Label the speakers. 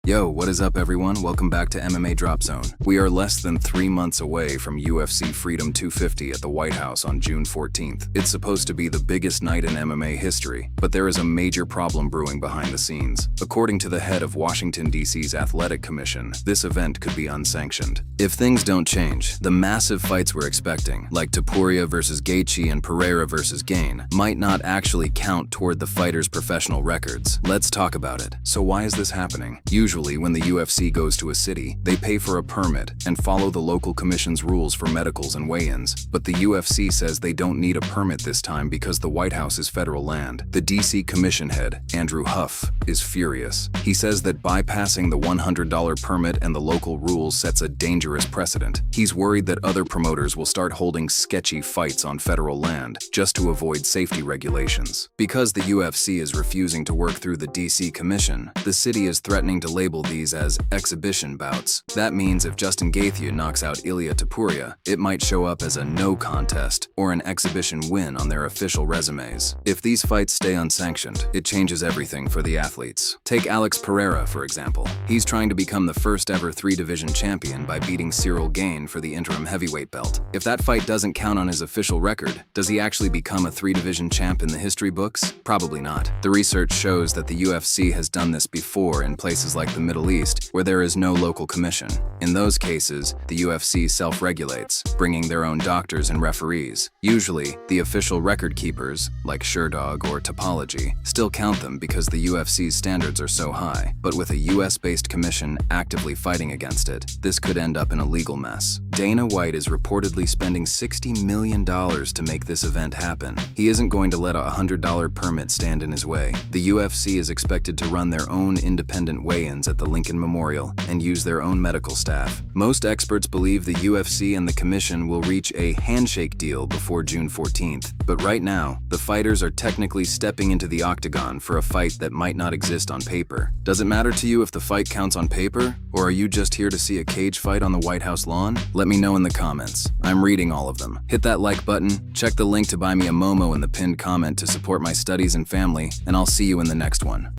Speaker 1: Yo, what is up everyone? Welcome back to MMA Drop Zone. We are less than 3 months away from UFC Freedom 250 at the White House on June 14th. It's supposed to be the biggest night in MMA history, but there is a major problem brewing behind the scenes. According to the head of Washington, D.C.'s Athletic Commission, this event could be unsanctioned. If things don't change, the massive fights we're expecting, like Topuria versus Gaethje and Pereira versus Gain, might not actually count toward the fighters' professional records. Let's talk about it. So why is this happening? Usually, when the UFC goes to a city, they pay for a permit and follow the local commission's rules for medicals and weigh-ins. But the UFC says they don't need a permit this time because the White House is federal land. The DC commission head, Andrew Huff, is furious. He says that bypassing the $100 permit and the local rules sets a dangerous precedent. He's worried that other promoters will start holding sketchy fights on federal land just to avoid safety regulations. Because the UFC is refusing to work through the DC commission, the city is threatening to label these as exhibition bouts. That means if Justin Gaethje knocks out Ilia Topuria, it might show up as a no contest or an exhibition win on their official resumes. If these fights stay unsanctioned, it changes everything for the athletes. Take Alex Pereira, for example. He's trying to become the first ever 3-division champion by beating Cyril Gain for the interim heavyweight belt. If that fight doesn't count on his official record, does he actually become a 3-division champ in the history books? Probably not. The research shows that the UFC has done this before in places like the Middle East, where there is no local commission. In those cases, the UFC self-regulates, bringing their own doctors and referees. Usually, the official record keepers, like Sherdog or Topology, still count them because the UFC's standards are so high. But with a US-based commission actively fighting against it, this could end up in a legal mess. Dana White is reportedly spending $60 million to make this event happen. He isn't going to let a $100 permit stand in his way. The UFC is expected to run their own independent weigh-ins at the Lincoln Memorial and use their own medical staff. Most experts believe the UFC and the commission will reach a handshake deal before June 14th. But right now, the fighters are technically stepping into the octagon for a fight that might not exist on paper. Does it matter to you if the fight counts on paper? Or are you just here to see a cage fight on the White House lawn? Let me know in the comments. I'm reading all of them. Hit that like button, check the link to buy me a Momo in the pinned comment to support my studies and family, and I'll see you in the next one.